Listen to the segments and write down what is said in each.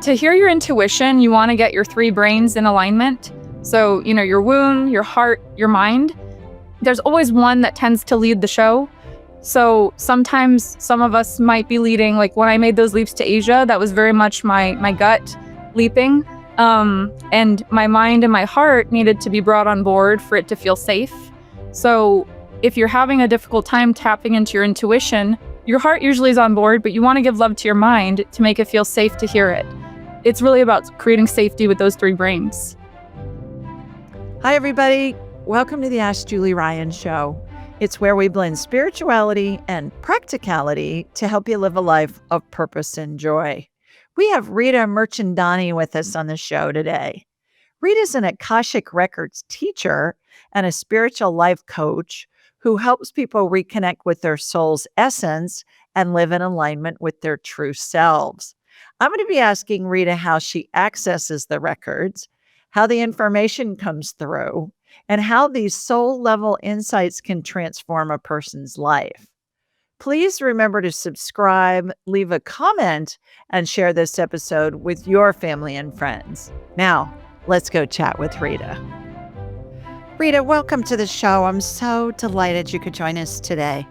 To hear your intuition, you want to get your three brains in alignment. So, your womb, your heart, your mind. There's always one that tends to lead the show. So sometimes some of us might be leading, like when I made those leaps to Asia, that was very much my gut leaping. And my mind and my heart needed to be brought on board for it to feel safe. So if you're having a difficult time tapping into your intuition, your heart usually is on board, but you want to give love to your mind to make it feel safe to hear it. It's really about creating safety with those three brains. Hi, everybody. Welcome to the Ask Julie Ryan Show. It's where we blend spirituality and practicality to help you live a life of purpose and joy. We have Rita Mirchandani with us on the show today. Rita's an Akashic Records teacher and a spiritual life coach who helps people reconnect with their soul's essence and live in alignment with their true selves. I'm going to be asking Rita how she accesses the records, how the information comes through, and how these soul-level insights can transform a person's life. Please remember to subscribe, leave a comment, and share this episode with your family and friends. Now, let's go chat with Rita. Rita, welcome to the show. I'm so delighted you could join us today.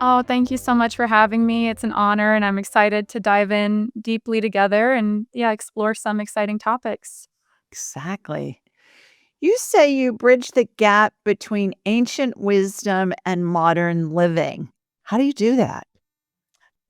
Oh, thank you so much for having me. It's an honor, and I'm excited to dive in deeply together and explore some exciting topics. Exactly. You say you bridge the gap between ancient wisdom and modern living. How do you do that?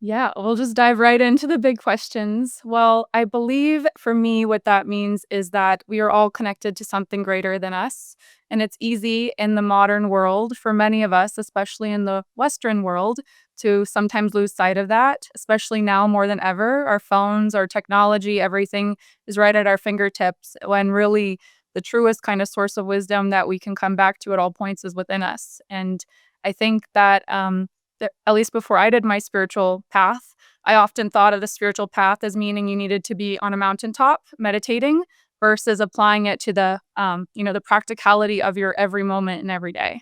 Yeah, we'll just dive right into the big questions. Well, I believe for me, what that means is that we are all connected to something greater than us. And it's easy in the modern world for many of us, especially in the Western world, to sometimes lose sight of that, especially now more than ever. Our phones, our technology, everything is right at our fingertips when really the truest kind of source of wisdom that we can come back to at all points is within us. And I think that at least before I did my spiritual path, I often thought of the spiritual path as meaning you needed to be on a mountaintop meditating versus applying it to the practicality of your every moment and every day.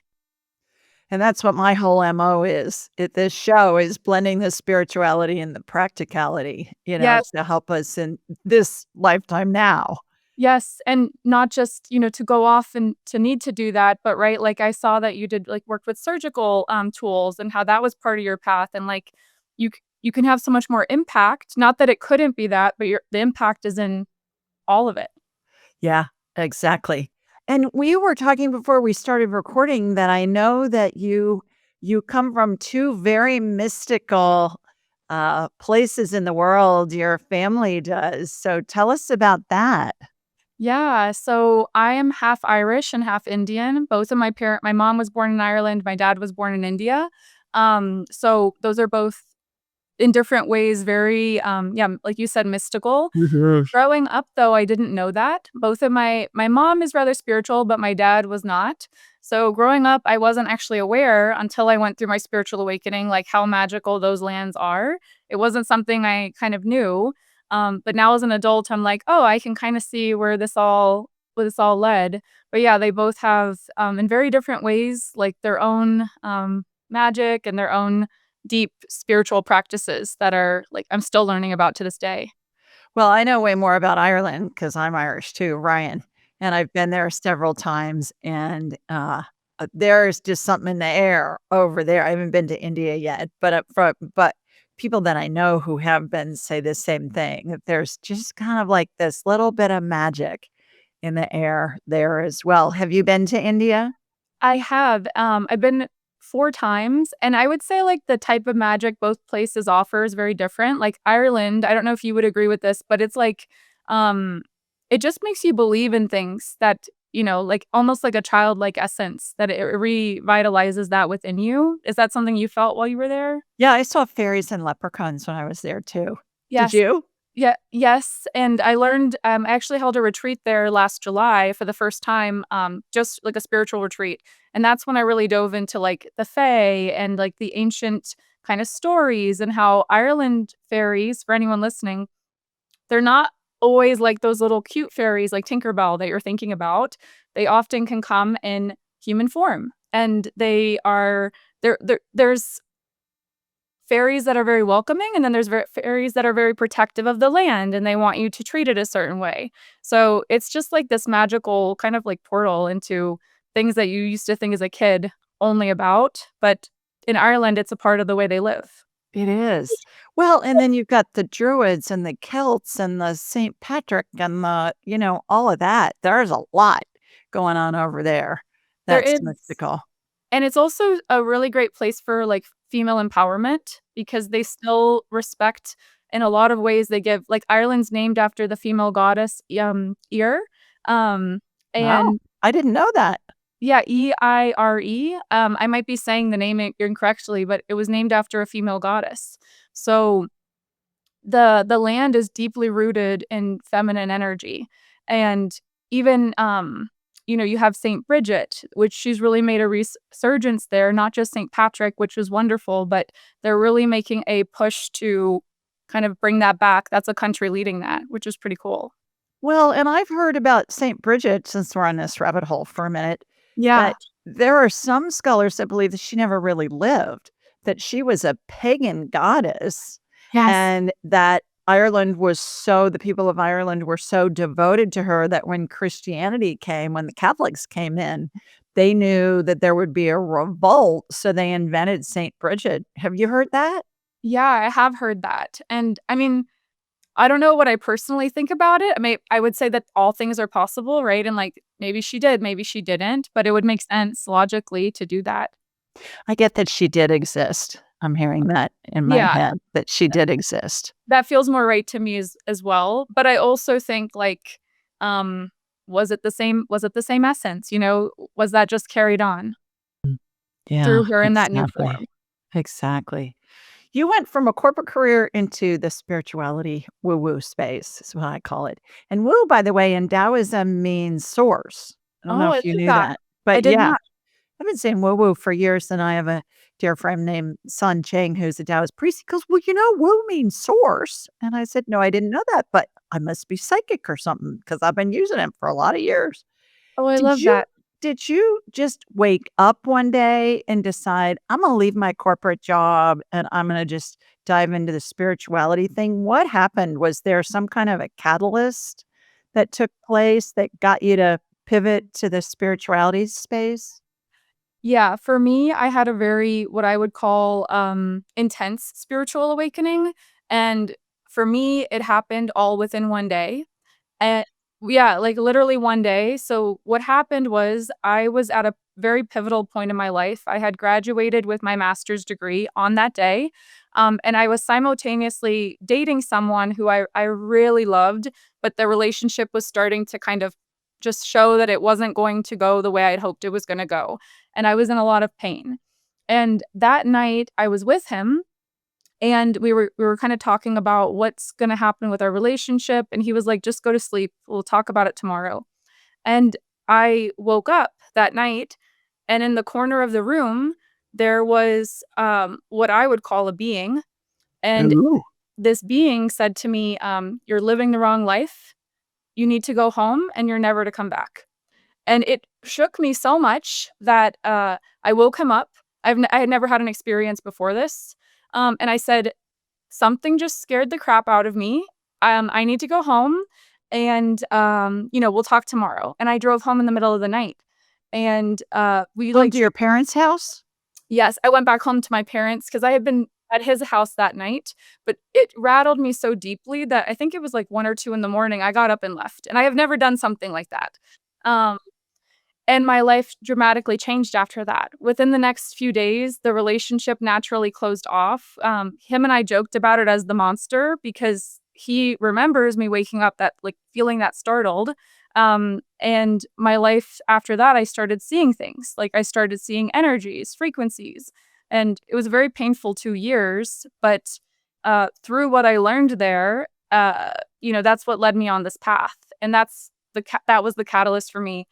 And that's what my whole MO is. This show is blending the spirituality and the practicality, Yes. to help us in this lifetime now. Yes, and not just, to go off and to need to do that, but right, like I saw that you did worked with surgical tools and how that was part of your path, and you can have so much more impact. Not that it couldn't be that, but the impact is in all of it. Yeah, exactly. And we were talking before we started recording that I know that you come from two very mystical places in the world. Your family does. So tell us about that. Yeah, so I am half Irish and half Indian. Both of my mom was born in Ireland, my dad was born in India. So those are both in different ways very like you said, mystical. Growing up though, I didn't know that. Both of my mom is rather spiritual, but my dad was not. So growing up, I wasn't actually aware until I went through my spiritual awakening, like how magical those lands are. It wasn't something I kind of knew. But now as an adult, I'm like, oh, I can kind of see where this all led. But yeah, they both have in very different ways, like their own magic and their own deep spiritual practices that are like I'm still learning about to this day. Well, I know way more about Ireland because I'm Irish too, Ryan, and I've been there several times, and there's just something in the air over there. I haven't been to India yet, but people that I know who have been say the same thing, that there's just kind of like this little bit of magic in the air there as well. Have you been to India? I have. I've been 4 times, and I would say, like, the type of magic both places offer is very different. Like, Ireland, I don't know if you would agree with this, but it's like, um, it just makes you believe in things that, like, almost like a childlike essence, that it revitalizes that within you. Is that something you felt while you were there? Yeah, I saw fairies and leprechauns when I was there too. Did Yes. you? Yeah, yes, and I learned, I actually held a retreat there last July for the first time, just like a spiritual retreat, and that's when I really dove into, like, the fae and, like, the ancient kind of stories and how Ireland fairies, for anyone listening, they're not always like those little cute fairies like Tinker Bell that you're thinking about. They often can come in human form, and they are there's fairies that are very welcoming, and then there's fairies that are very protective of the land, and they want you to treat it a certain way. So it's just like this magical kind of like portal into things that you used to think as a kid only about, but in Ireland, it's a part of the way they live. It is. Well, and then you've got the Druids and the Celts and the St. Patrick and all of that. There's a lot going on over there. There That's is, mystical. and it's also a really great place for like female empowerment because they still respect in a lot of ways they give like Ireland's named after the female goddess Eir. Um Wow. and I didn't know that. yeah, Eire. I might be saying the name incorrectly, but it was named after a female goddess. So the land is deeply rooted in feminine energy. And even you have Saint Bridget, which she's really made a resurgence there, not just Saint Patrick, which was wonderful, but they're really making a push to kind of bring that back. That's a country leading that, which is pretty cool. Well, and I've heard about Saint Bridget since we're on this rabbit hole for a minute, Yeah. that there are some scholars that believe that she never really lived, that she was a pagan goddess, Yes. and that the people of Ireland were so devoted to her that when Christianity came, when the Catholics came in, they knew that there would be a revolt, so they invented Saint Bridget. Have you heard that? Yeah, I have heard that. And I mean, I don't know what I personally think about it. I would say that all things are possible, right? And like maybe she did, maybe she didn't, but it would make sense logically to do that. I get that she did exist. I'm hearing that in my Yeah, head, that she did exist. that feels more right to me as well. But I also think like, um, was it the same essence? Was that just carried on Yeah, through her in that new exactly. form? Exactly. You went from a corporate career into the spirituality woo-woo space, is what I call it. And woo, by the way, in Taoism means source. I don't know Oh, if is you it knew that? that, I but did yeah, not. I've been saying woo-woo for years, and I have a dear friend named Sun Cheng who's a Taoist priest. He goes, "Well, woo means source." And I said, "No, I didn't know that, but I must be psychic or something because I've been using it for a lot of years." Oh, I Did love you that. did you just wake up one day and decide, "I'm gonna leave my corporate job and I'm gonna just dive into the spirituality thing"? What happened? Was there some kind of a catalyst that took place that got you to pivot to the spirituality space? Yeah, for me, I had a very what I would call, intense spiritual awakening, and for me, it happened all within one day. And yeah, like, literally one day. So, what happened was I was at a very pivotal point in my life. I had graduated with my master's degree on that day, and I was simultaneously dating someone who I really loved, but the relationship was starting to kind of just show that it wasn't going to go the way I'd hoped it was gonna go, and I was in a lot of pain. And that night, I was with him and we were kinda talking about what's gonna happen with our relationship, and he was like, "Just go to sleep. We'll talk about it tomorrow." And I woke up that night, and in the corner of the room, there was, what I would call a being, and Ooh. this being said to me, "You're living the wrong life. You need to go home, and you're never to come back." And it shook me so much that, I woke him up. I had never had an experience before this, and I said, "Something just scared the crap out of me. I need to go home and, we'll talk tomorrow." And I drove home in the middle of the night. And, we, Home like to your parents' house? yes, I went back home to my parents because I had been at his house that night, but it rattled me so deeply that I think it was, like, 1 or 2 in the morning, I got up and left, and I have never done something like that. Um and my life dramatically changed after that. Within the next few days, the relationship naturally closed off. Him and I joked about it as the monster because he remembers me waking up that like feeling that startled. And my life after that, I started seeing things. Like I started seeing energies, frequencies. And it was a very painful 2 years. But through what I learned there, that's what led me on this path. And that was the catalyst for me,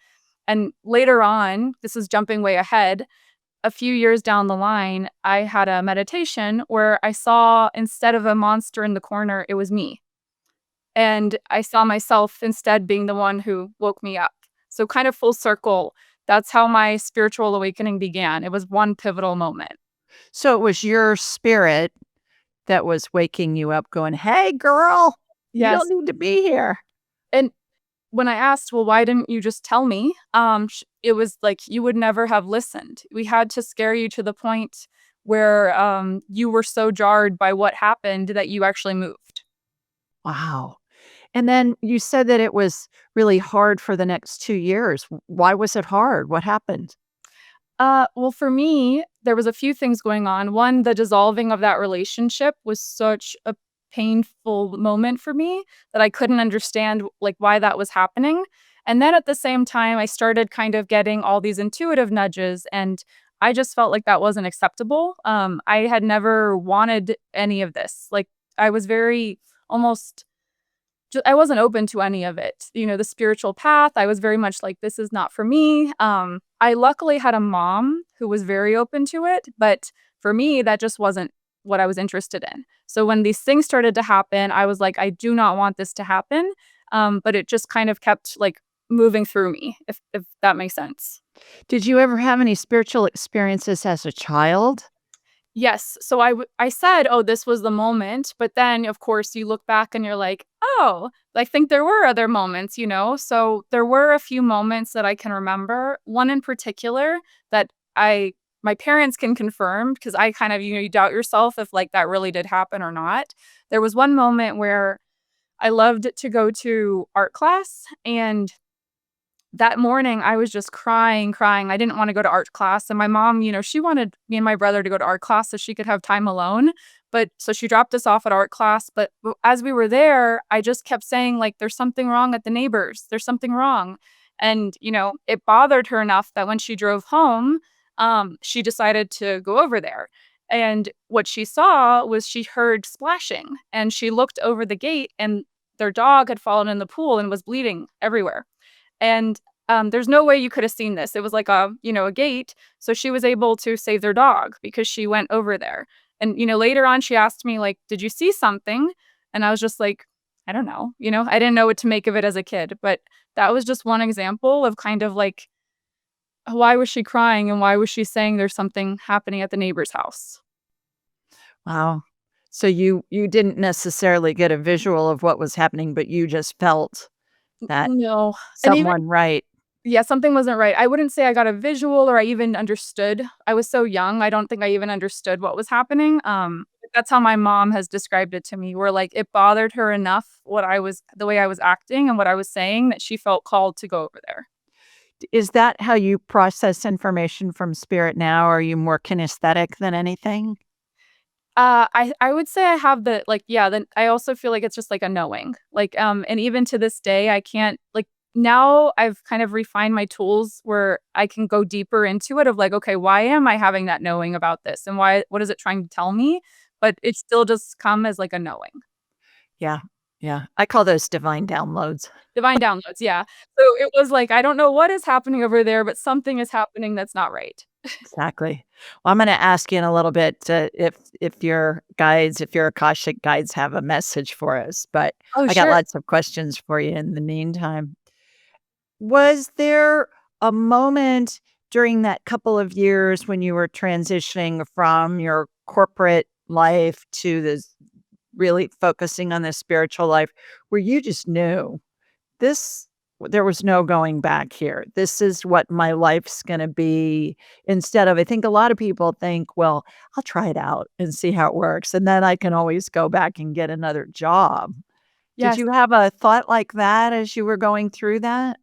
and later on, this is jumping way ahead, a few years down the line, I had a meditation where I saw instead of a monster in the corner, it was me. And I saw myself instead being the one who woke me up. So, kind of full circle, that's how my spiritual awakening began. It was one pivotal moment. So it was your spirit that was waking you up going, "Hey, girl, you don't Yes. need to be here." And when I asked, "Well, why didn't you just tell me?" Sh it was like, "You would never have listened. We had to scare you to the point where, you were so jarred by what happened that you actually moved." Wow. And then you said that it was really hard for the next 2 years. Why was it hard? What happened? Well, for me, there was a few things going on. One, the dissolving of that relationship was such a painful moment for me that I couldn't understand, like, why that was happening. And then at the same time, I started kind of getting all these intuitive nudges, and I just felt like that wasn't acceptable. I had never wanted any of this. Like, I was very almost I wasn't open to any of it. You know, the spiritual path, I was very much like, "This is not for me." I luckily had a mom who was very open to it, but for me, that just wasn't what I was interested in. So when these things started to happen, I was like, "I do not want this to happen." But it just kind of kept, like, moving through me, if that makes sense. Did you ever have any spiritual experiences as a child? Yes. So I said, "Oh, this was the moment," but then, of course, you look back and you're like, "Oh, I think there were other moments," you know? So there were a few moments that I can remember. One in particular that I my parents can confirm because I kind of, you doubt yourself if, like, that really did happen or not. There was one moment where I loved to go to art class, and that morning, I was just crying, crying. I didn't wanna go to art class, and my mom, she wanted me and my brother to go to art class so she could have time alone, but so she dropped us off at art class, but as we were there, I just kept saying, like, "There's something wrong at the neighbors. There's something wrong." And, it bothered her enough that when she drove home, she decided to go over there, and what she saw was she heard splashing, and she looked over the gate, and their dog had fallen in the pool and was bleeding everywhere. And, there's no way you could have seen this. It was like a gate, so she was able to save their dog because she went over there. And, later on, she asked me, like, "Did you see something?" And I was just like, "I don't know," I didn't know what to make of it as a kid, but that was just one example of kind of like, why was she crying and why was she saying there's something happening at the neighbor's house? Wow. So you didn't necessarily get a visual of what was happening, but you just felt that No. And even someone right. Yeah, something wasn't right. I wouldn't say I got a visual or I even understood. I was so young, I don't think I even understood what was happening. That's how my mom has described it to me, where, like, it bothered her enough the way I was acting and what I was saying that she felt called to go over there. Is that how you process information from spirit now? Are you more kinesthetic than anything? I would say I have the like, yeah, then I also feel like it's just like a knowing. Like, and even to this day, I can't like now I've kind of refined my tools where I can go deeper into it of like, okay, why am I having that knowing about this? And what is it trying to tell me? But it still just come as like a knowing. Yeah. Yeah. I call those divine downloads. Divine downloads, yeah. So it was like, I don't know what is happening over there, but something is happening that's not right. Exactly. Well, I'm gonna ask you in a little bit, if your Akashic guides have a message for us, but Oh, I got sure. lots of questions for you in the meantime. Was there a moment during that couple of years when you were transitioning from your corporate life to this really focusing on the spiritual life where you just knew this there was no going back here. This is what my life's gonna be instead of I think a lot of people think, "Well, I'll try it out and see how it works, and then I can always go back and get another job." Did Yes. you have a thought like that as you were going through that?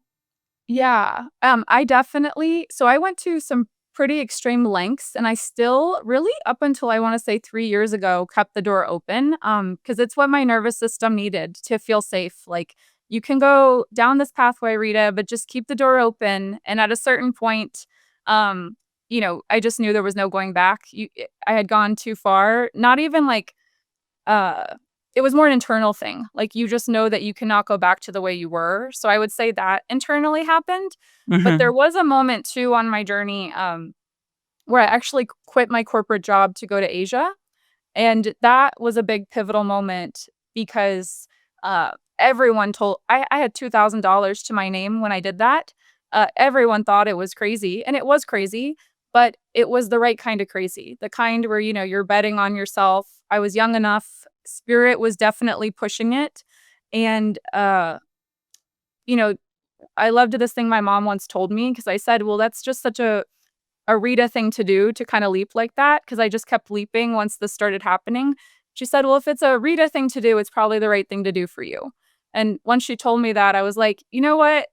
Yeah, I definitely so I went to some pretty extreme lengths, and I still really up until I wanna say 3 years ago, kept the door open, because it's what my nervous system needed to feel safe, like, "You can go down this pathway, Rita, but just keep the door open," and at a certain point, I just knew there was no going back. I had gone too far, not even like uh, it was more an internal thing, like, you just know that you cannot go back to the way you were, so I would say that internally happened, but there Mhm. was a moment too on my journey, where I actually quit my corporate job to go to Asia, and that was a big pivotal moment because, everyone told I had $2,000 to my name when I did that. Everyone thought it was crazy, and it was crazy, but it was the right kind of crazy, the kind where, you're betting on yourself. I was young enough. Spirit was definitely pushing it. And, you know, I loved this thing my mom once told me because I said, well, that's just such a Rita thing to do to kind of leap like that because I just kept leaping once this started happening. She said, well, if it's a Rita thing to do, it's probably the right thing to do for you. And once she told me that, I was like, you know what?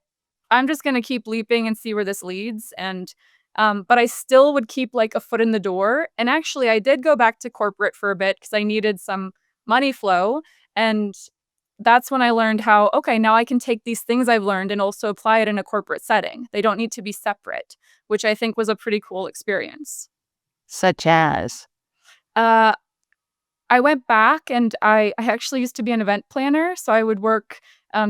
I'm just gonna keep leaping and see where this leads. And but I still would keep like a foot in the door. And actually, I did go back to corporate for a bit because I needed some money flow. And that's when I learned how, okay, now I can take these things I've learned and also apply it in a corporate setting. They don't need to be separate, which I think was a pretty cool experience. Such as? Uh, I went back and I actually used to be an event planner, so I would work,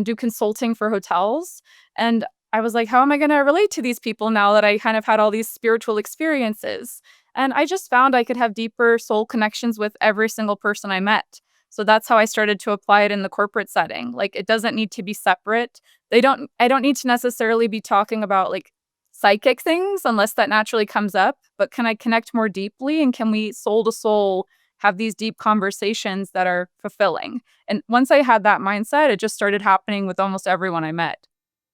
do consulting for hotels, and I was like, "How am I gonna relate to these people now that I kind of had all these spiritual experiences?" And I just found I could have deeper soul connections with every single person I met. So that's how I started to apply it in the corporate setting. Like, it doesn't need to be separate. I don't need to necessarily be talking about, like, psychic things unless that naturally comes up, but can I connect more deeply, and can we soul to soul have these deep conversations that are fulfilling. And once I had that mindset, it just started happening with almost everyone I met.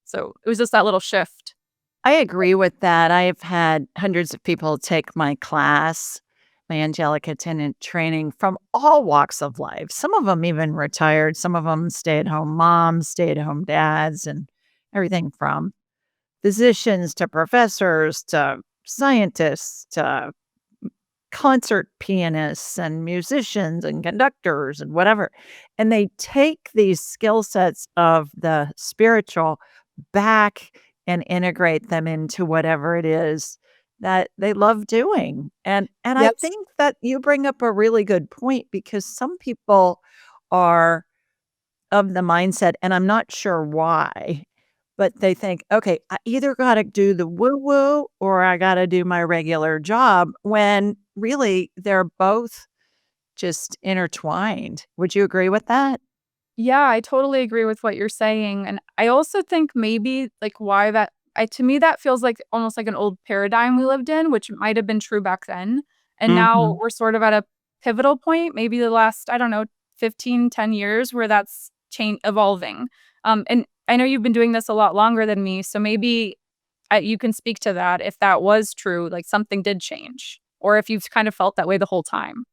So it was just that little shift. I agree with that. I've had hundreds of people take my class, my angelic attendant training from all walks of life. Some of them even retired, some of them stay-at-home moms, stay-at-home dads, and everything from physicians to professors to scientists to concert pianists and musicians and conductors and whatever. And they take these skill sets of the spiritual back and integrate them into whatever it is that they love doing. And I Yes. think that you bring up a really good point because some people are of the mindset, and I'm not sure why, but they think, "Okay, I either gotta do the woo-woo or I gotta do my regular job," when really they're both just intertwined. Would you agree with that? Yeah, I totally agree with what you're saying. And I also think maybe like why that to me that feels like almost like an old paradigm we lived in, which might have been true back then. And now Mhm. we're sort of at a pivotal point, maybe the last, I don't know, 15, 10 years where that's change evolving. And I know you've been doing this a lot longer than me, so maybe you can speak to that if that was true, like something did change, or if you've kind of felt that way the whole time.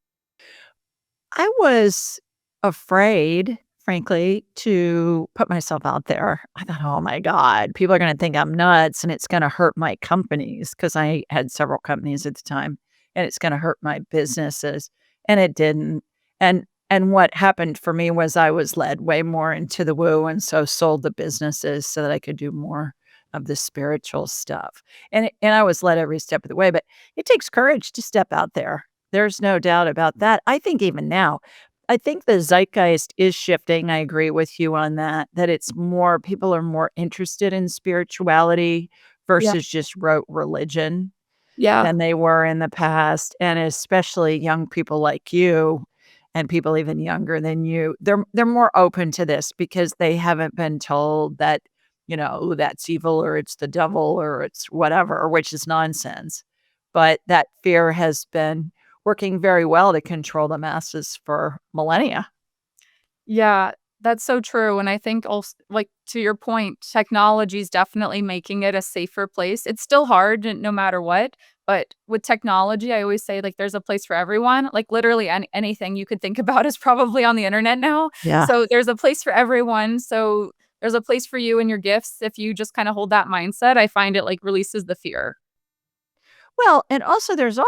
I was afraid, frankly, to put myself out there. I thought, "Oh my god, people are gonna think I'm nuts, and it's gonna hurt my companies because I had several companies at the time, and it's gonna hurt my businesses," and it didn't. And what happened for me was I was led way more into the woo, and so sold the businesses so that I could do more of the spiritual stuff. And I was led every step of the way, but it takes courage to step out there. There's no doubt about that. I think even now, I think the zeitgeist is shifting. I agree with you on that, that it's more people are more interested in spirituality Yeah. versus just rote religion Yeah. than they were in the past, and especially young people like you and people even younger than you. They're more open to this because they haven't been told that, "Ooh, that's evil," or "It's the devil," or "It's whatever," which is nonsense. But that fear has been working very well to control the masses for millennia. Yeah, that's so true, and I think also, like, to your point, technology is definitely making it a safer place. It's still hard no matter what, but with technology, I always say, like, there's a place for everyone. Like, literally anything you could think about is probably on the internet now. Yeah. So, there's a place for everyone, so there's a place for you and your gifts if you just kinda hold that mindset. I find it, like, releases the fear. Well, and also there's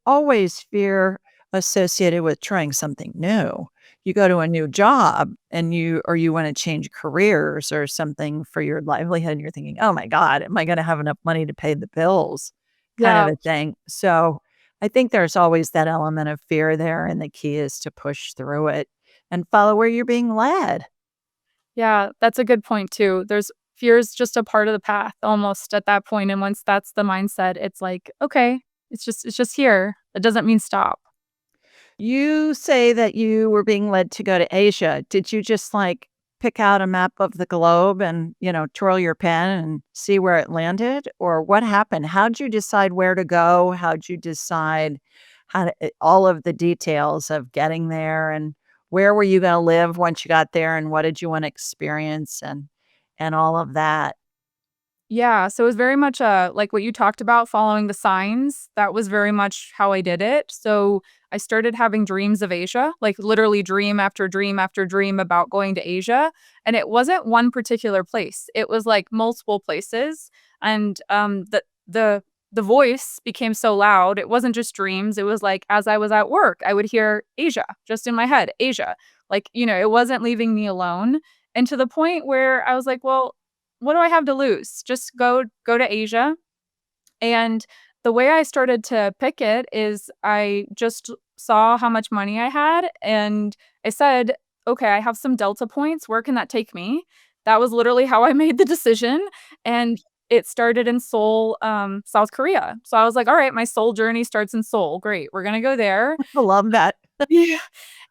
always fear associated with trying something new. You go to a new job and you wanna change careers or something for your livelihood, and you're thinking, "Oh my god, am I gonna have enough money to pay the bills?" Kind of Yeah. a thing. So, I think there's always that element of fear there, and the key is to push through it and follow where you're being led. Yeah, that's a good point too. There's fear is just a part of the path almost at that point, and once that's the mindset, it's like, "Okay, it's just here." It doesn't mean stop. You say that you were being led to go to Asia. Did you just, like, pick out a map of the globe and, twirl your pen and see where it landed? Or what happened? How'd you decide where to go? How'd you decide all of the details of getting there, and where were you gonna live once you got there, and what did you wanna experience, and all of that? Yeah, so it was very much, like what you talked about, following the signs. That was very much how I did it. So I started having dreams of Asia, like literally dream after dream after dream about going to Asia. And it wasn't one particular place. It was like multiple places. And the voice became so loud. It wasn't just dreams. It was like as I was at work, I would hear Asia just in my head, Asia. Like, it wasn't leaving me alone. And to the point where I was like, well, what do I have to lose? Just go to Asia. And the way I started to pick it is I just saw how much money I had and I said, "Okay, I have some Delta points. Where can that take me?" That was literally how I made the decision, and it started in Seoul, South Korea. So I was like, "All right, my soul journey starts in Seoul. Great. We're gonna go there." I love that. Yeah.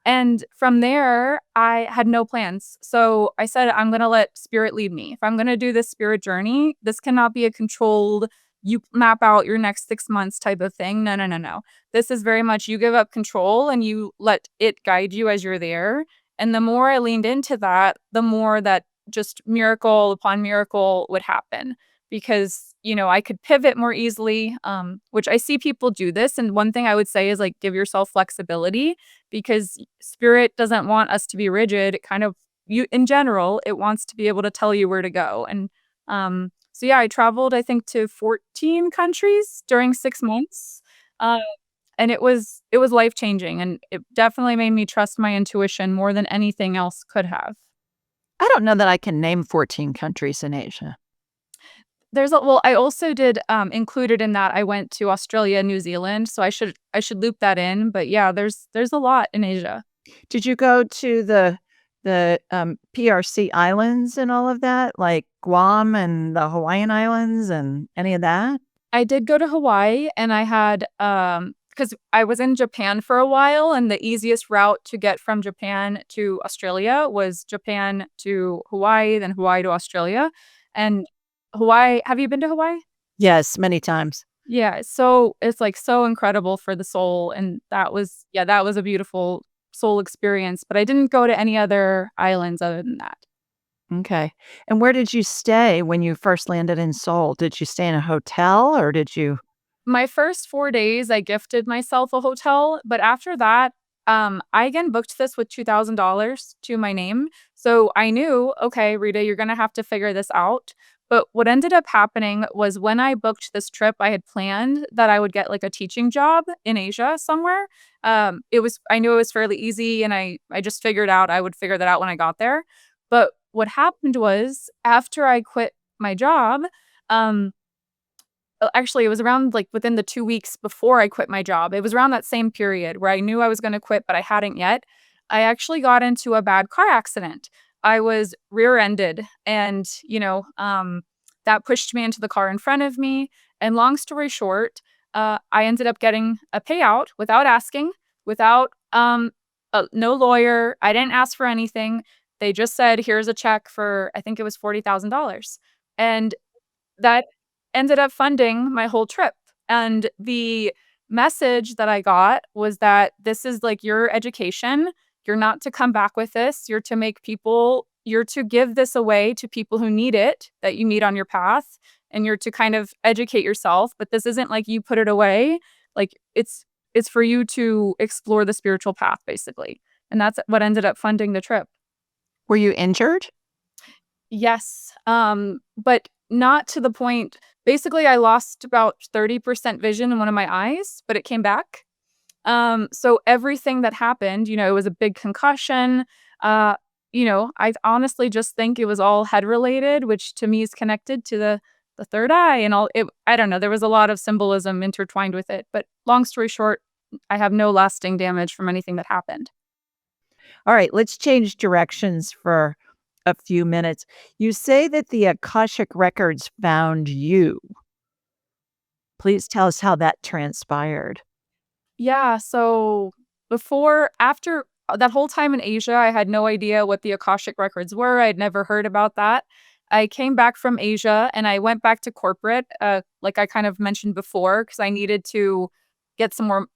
And from there, I had no plans. So I said, I'm going to let spirit lead me. If I'm going to do this spirit journey, this cannot be a controlled, you map out your next 6 months type of thing. No, no, no, no. This is very much you give up control and you let it guide you as you're there. And the more I leaned into that, the more that just miracle upon miracle would happen because, I could pivot more easily, which I see people do this. And one thing I would say is like give yourself flexibility because spirit doesn't want us to be rigid. It kind of you in general, it wants to be able to tell you where to go. And so yeah, I traveled I think to 14 countries during 6 months. Uh, and it was life-changing and it definitely made me trust my intuition more than anything else could have. I don't know that I can name 14 countries in Asia. I also did, included in that, I went to Australia, New Zealand, so I should loop that in, but yeah, there's a lot in Asia. Did you go to the PRC islands and all of that, like Guam and the Hawaiian Islands and any of that? I did go to Hawaii and I had, because I was in Japan for a while, and the easiest route to get from Japan to Australia was Japan to Hawaii, then Hawaii to Australia, and Hawaii have you been to Hawaii? Yes, many times. Yeah, so it's, like, so incredible for the soul, and that was a beautiful soul experience, but I didn't go to any other islands other than that. Okay. And where did you stay when you first landed in Seoul? Did you stay in a hotel or did you My first 4 days, I gifted myself a hotel, but after that, I again booked this with $2,000 to my name, so I knew, "Okay, Rita, you're gonna have to figure this out." But what ended up happening was when I booked this trip, I had planned that I would get, like, a teaching job in Asia somewhere. I knew it was fairly easy, and I just figured out I would figure that out when I got there. But what happened was after I quit my job, um actually, it was around, like, within the 2 weeks before I quit my job. It was around that same period where I knew I was gonna quit, but I hadn't yet. I actually got into a bad car accident. I was rear-ended and, that pushed me into the car in front of me, and long story short, I ended up getting a payout without asking, without, no lawyer. I didn't ask for anything. They just said, "Here's a check for" I think it was $40,000. And that ended up funding my whole trip, and the message that I got was that this is, like, your education. You're not to come back with this. You're to give this away to people who need it, that you meet on your path, and you're to kind of educate yourself, but this isn't like you put it away. Like, it's for you to explore the spiritual path, basically, and that's what ended up funding the trip. were you injured? Yes, but not to the point basically, I lost about 30% vision in one of my eyes, but it came back. So everything that happened, it was a big concussion. I honestly just think it was all head related, which to me is connected to the third eye and all it I don't know, there was a lot of symbolism intertwined with it, but long story short, I have no lasting damage from anything that happened. All right, let's change directions for a few minutes. You say that the Akashic Records found you. Please tell us how that transpired. Yeah, so after that whole time in Asia, I had no idea what the Akashic Records were. I'd never heard about that. I came back from Asia and I went back to corporate, like I kind of mentioned before, because I needed to get some more,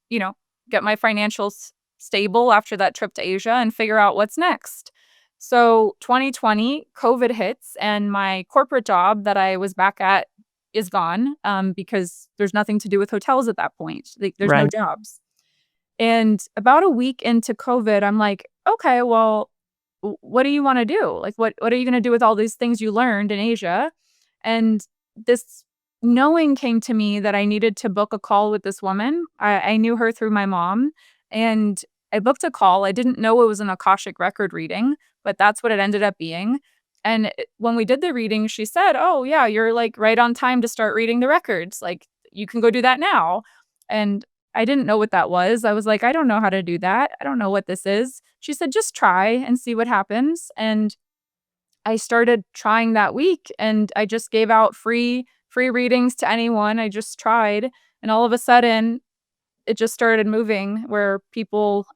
get my financials stable after that trip to Asia and figure out what's next. So 2020, COVID hits, and my corporate job that I was back at is gone, because there's nothing to do with hotels at that point. Like, there's no Right. jobs. And about a week into COVID, I'm like, okay, well, what do you want to do? Like, what are you going to do with all these things you learned in Asia? And this knowing came to me that I needed to book a call with this woman. I knew her through my mom, and I booked a call. I didn't know it was an Akashic record reading, but that's what it ended up being. And when we did the reading, she said, "Oh, yeah, you're like right on time to start reading the records. Like, you can go do that now." And I didn't know what that was. I was like, "I don't know how to do that. I don't know what this is." She said, "Just try and see what happens." And I started trying that week, and I just gave out free readings to anyone. I just tried, and all of a sudden it just started moving where people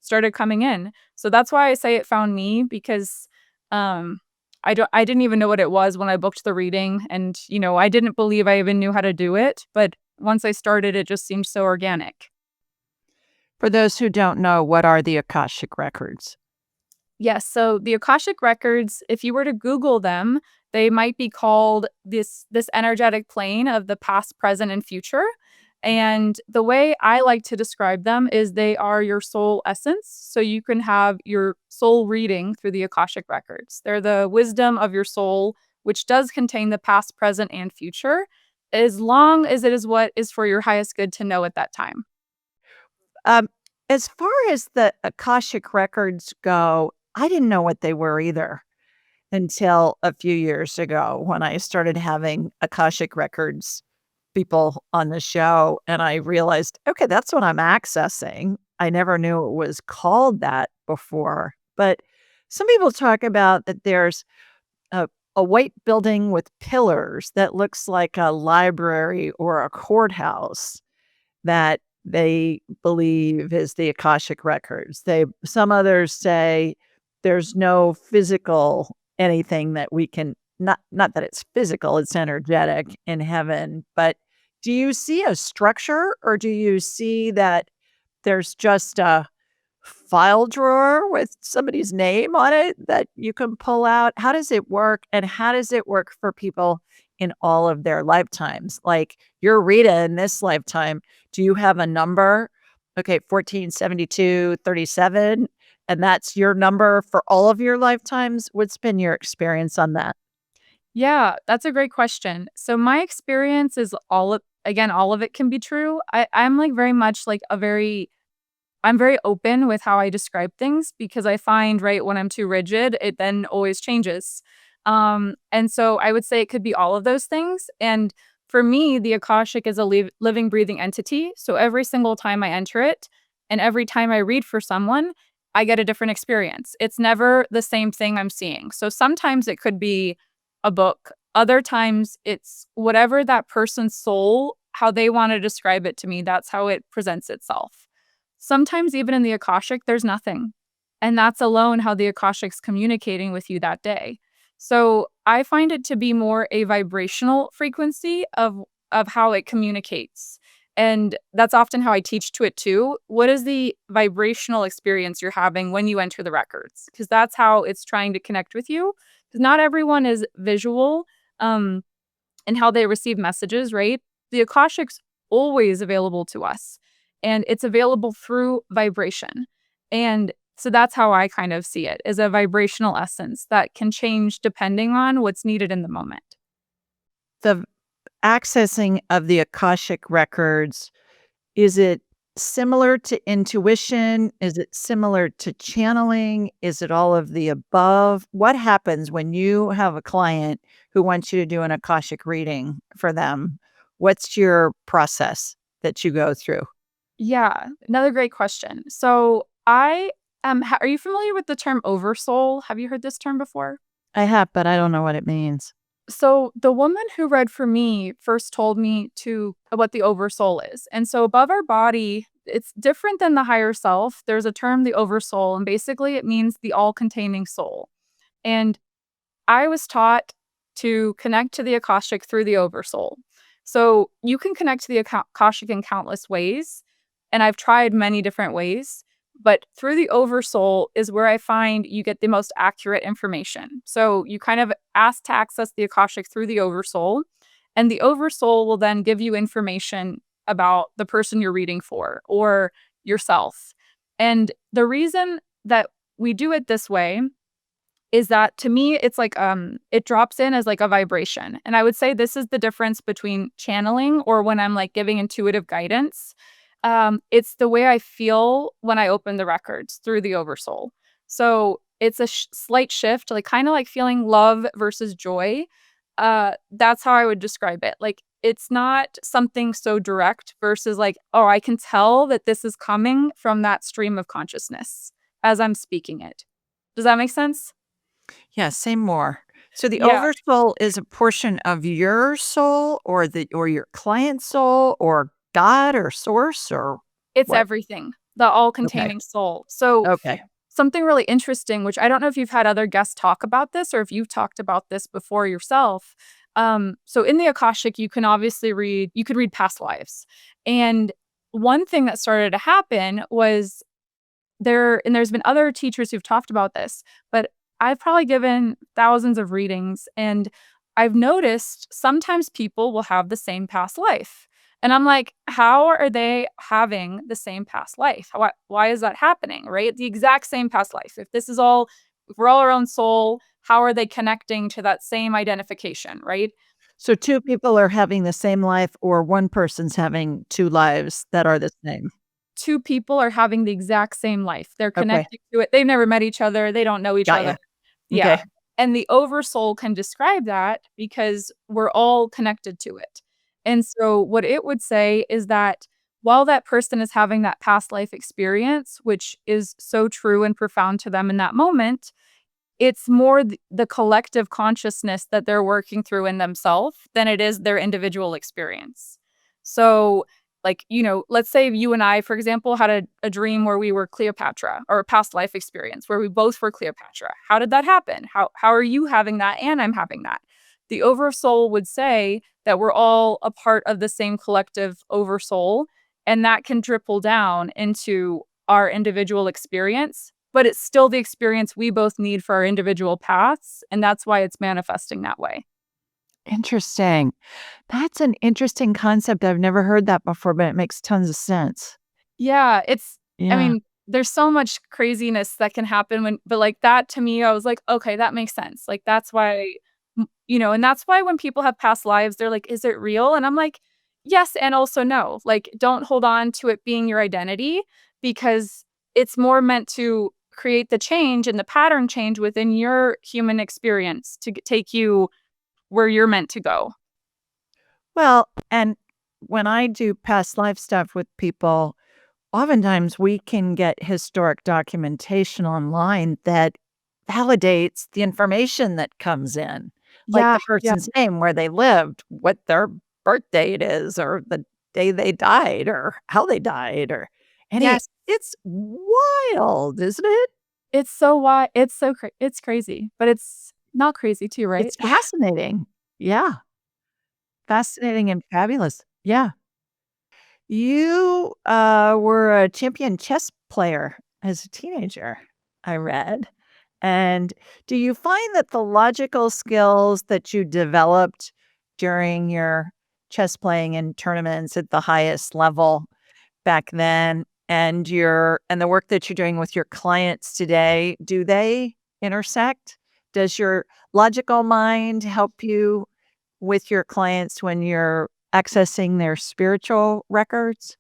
started coming in. So that's why I say it found me, because um I didn't even know what it was when I booked the reading, and I didn't believe I even knew how to do it, but once I started, it just seemed so organic. For those who don't know, what are the Akashic Records? Yes, so the Akashic records, if you were to Google them, they might be called this energetic plane of the past, present, and future. And the way I like to describe them is they are your soul essence. So you can have your soul reading through the Akashic records. They're the wisdom of your soul, which does contain the past, present, and future, as long as it is what is for your highest good to know at that time. Um, as far as the Akashic Records go, I didn't know what they were either until a few years ago when I started having Akashic Records people on the show, and I realized, okay, that's what I'm accessing. I never knew it was called that before. But some people talk about that there's a white building with pillars that looks like a library or a courthouse that they believe is the Akashic Records. Some others say there's no physical anything that we can, not that it's physical, it's energetic in heaven. But do you see a structure, or do you see that there's just a file drawer with somebody's name on it that you can pull out? How does it work? And how does it work for people in all of their lifetimes? Like, you're Rita in this lifetime. Do you have a number? Okay, 147237, and that's your number for all of your lifetimes? What's been your experience on that? Yeah, that's a great question. So my experience is all of it can be true. I'm like very much like I'm very open with how I describe things, because I find, right, when I'm too rigid, it then always changes. And so I would say it could be all of those things. And for me, the Akashic is a living, breathing entity. So every single time I enter it, and every time I read for someone, I get a different experience. It's never the same thing I'm seeing. So sometimes it could be a book. Other times it's whatever that person's soul, how they want to describe it to me, that's how it presents itself. Sometimes even in the Akashic, there's nothing. And that's alone how the Akashic's communicating with you that day. So I find it to be more a vibrational frequency of how it communicates. And that's often how I teach to it too. What is the vibrational experience you're having when you enter the records? Because that's how it's trying to connect with you. Because not everyone is visual um, in how they receive messages, right? The Akashic's always available to us, and it's available through vibration. And so that's how I kind of see it, as a vibrational essence that can change depending on what's needed in the moment. The accessing of the Akashic Records, is it similar to intuition? Is it similar to channeling? Is it all of the above? What happens when you have a client who wants you to do an Akashic reading for them? What's your process that you go through? Yeah, another great question. So are you familiar with the term oversoul? Have you heard this term before? I have, but I don't know what it means. So the woman who read for me first told me to what the oversoul is. And so above our body it's different than the higher self. There's a term, the oversoul, and basically it means the all-containing soul. And I was taught to connect to the Akashic through the Oversoul. So you can connect to the Akashic in countless ways, and I've tried many different ways, but through the Oversoul is where I find you get the most accurate information. So you kind of ask to access the Akashic through the Oversoul, and the Oversoul will then give you information about the person you're reading for or yourself. And the reason that we do it this way is that to me it's like it drops in as like a vibration. And I would say this is the difference between channeling or when I'm like giving intuitive guidance. It's the way I feel when I open the records through the Oversoul. So it's a slight shift, like kind of like feeling love versus joy. That's how I would describe it. Like it's not something so direct versus like, oh, I can tell that this is coming from that stream of consciousness as I'm speaking it. Does that make sense? Yeah, say more. So the Yeah, oversoul is a portion of your soul or your client's soul or God or source or it's what? everything, the Okay. all-containing soul. So, Okay. something really interesting, which I don't know if you've had other guests talk about this or if you've talked about this before yourself. So in the Akashic, you could read past lives. And one thing that started to happen was there's been other teachers who've talked about this, but I've probably given thousands of readings and I've noticed sometimes people will have the same past life. And I'm like, how are they having the same past life? Why is that happening? Right? The exact same past life. If we're all our own soul, how are they connecting to that same identification? Right? So two people are having the same life or one person's having two lives that are the same. Two people are having the exact same life. They're Okay. connected to it. They've never met each other. They don't know each Got other. you. Yeah. Okay. And the oversoul can describe that because we're all connected to it. And so what it would say is that while that person is having that past life experience, which is so true and profound to them in that moment, it's more the collective consciousness that they're working through in themselves than it is their individual experience. So, like, let's say you and I, for example, had a dream where we were Cleopatra or a past life experience where we both were Cleopatra. How did that happen? How are you having that and I'm having that? The oversoul would say that we're all a part of the same collective oversoul, and that can dribble down into our individual experience, but it's still the experience we both need for our individual paths, and that's why it's manifesting that way. Interesting. That's an interesting concept. I've never heard that before, but it makes tons of sense. Yeah, I Yeah. mean, there's so much craziness that can happen but like that to me, I was like, okay, that makes sense. Like that's why, and that's why when people have past lives, they're like, is it real? And I'm like, yes, and also no. Like, don't hold on to it being your identity because it's more meant to create the change and the pattern change within your human experience to take you where you're meant to go. Well, and when I do past life stuff with people, oftentimes we can get historic documentation online that validates the information that comes in, like Yeah, the yeah. person's name, where they lived, what their birth date is, or the day they died, or how they died, or any Yes. it's wild, isn't it? It's so why it's so it's crazy, but it's not crazy too, right? It's fascinating. Yeah, fascinating and fabulous. Yeah. You, were a champion chess player as a teenager, I read. And do you find that the logical skills that you developed during your chess playing in tournaments at the highest level back then and the work that you're doing with your clients today, do they intersect? Does your logical mind help you with your clients when you're accessing their spiritual records?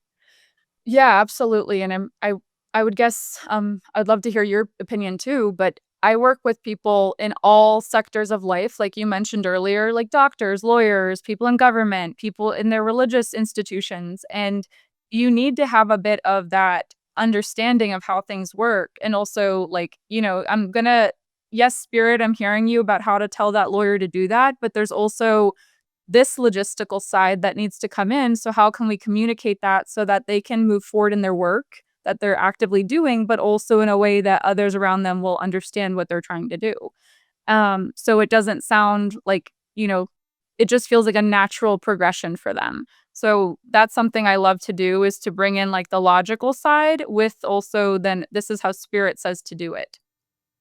Yeah, absolutely, and I would guess, I'd love to hear your opinion too, but I work with people in all sectors of life, like you mentioned earlier, like doctors, lawyers, people in government, people in their religious institutions, and you need to have a bit of that understanding of how things work, and also, like, yes, spirit, I'm hearing you about how to tell that lawyer to do that, but there's also this logistical side that needs to come in. So how can we communicate that so that they can move forward in their work that they're actively doing, but also in a way that others around them will understand what they're trying to do. So it doesn't sound like, it just feels like a natural progression for them. So that's something I love to do, is to bring in like the logical side with also then this is how spirit says to do it.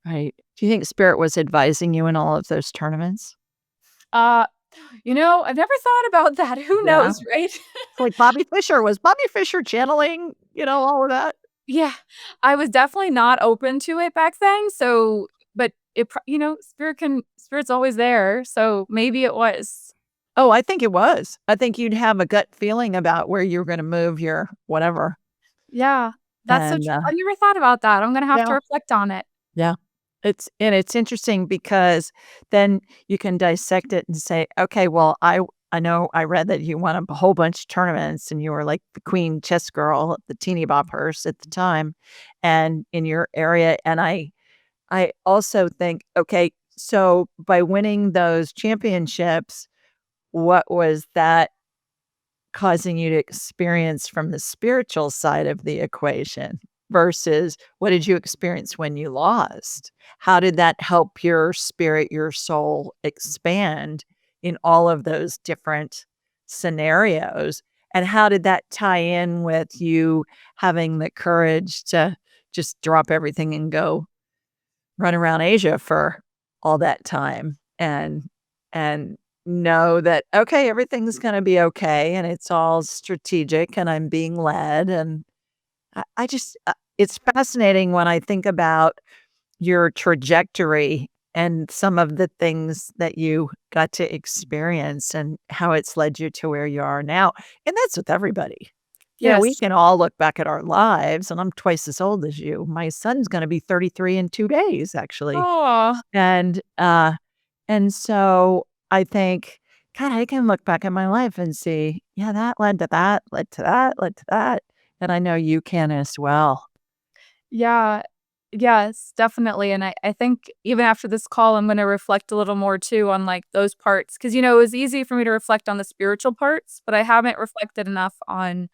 Right. Do you think Spirit was advising you in all of those tournaments? Uh, I've never thought about that. Who Yeah. knows, right? It's like Bobby Fischer. Was Bobby Fischer channeling, all of that? Yeah, I was definitely not open to it back then. So, but spirit's always there. So maybe it was. Oh, I think it was. I think you'd have a gut feeling about where you were gonna move your whatever, Yeah, that's so and, true. I never thought about that. I'm gonna have to yeah, reflect on it. yeah. It's interesting because then you can dissect it and say, "Okay, well, I know I read that you won a whole bunch of tournaments and you were like the queen chess girl, the teeny boppers at the time, and in your area," and I also think, "Okay, so by winning those championships, what was that causing you to experience from the spiritual side of the equation versus what did you experience when you lost? How did that help your spirit, your soul expand in all of those different scenarios? And how did that tie in with you having the courage to just drop everything and go run around Asia for all that time and know that, okay, everything's gonna be okay, and it's all strategic, and I'm being led, and I just it's fascinating when I think about your trajectory and some of the things that you got to experience and how it's led you to where you are now, and that's with everybody. We Yes. can all look back at our lives, and I'm twice as old as you. My son's gonna be 33 in 2 days, actually. Oh, And, uh, and so I think, God, I can look back at my life and see, yeah, that led to that, led to that, led to that. And I know you can as well. yeah. Yes, definitely. And I think even after this call, I'm gonna reflect a little more too on like those parts. Cause it was easy for me to reflect on the spiritual parts, but I haven't reflected enough on,